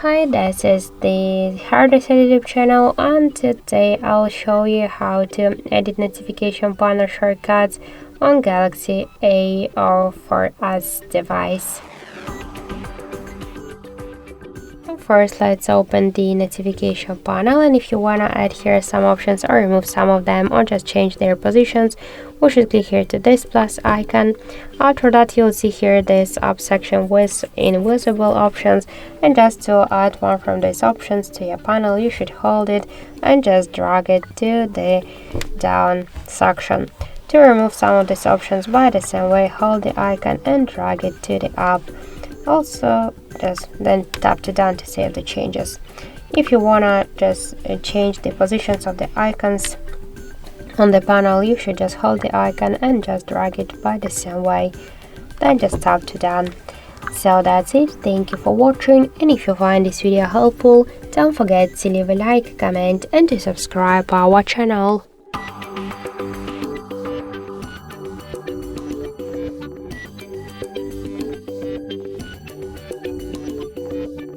Hi, this is the HardReset YouTube channel, and today I'll show you how to edit notification panel shortcuts on Galaxy A04s device. First, let's open the notification panel, and if you want to add here some options or remove some of them or just change their positions, we should click here to this plus icon. After that, you'll see here this up section with invisible options, and just to add one from these options to your panel, you should hold it and just drag it to the down section. To remove some of these options by the same way, hold the icon and drag it to the up. Also, just then tap to down to save the changes. If you wanna just change the positions of the icons on the panel, you should just hold the icon and just drag it by the same way. Then just tap to down. So that's it. Thank you for watching, and if you find this video helpful, don't forget to leave a like, comment and to subscribe our channel.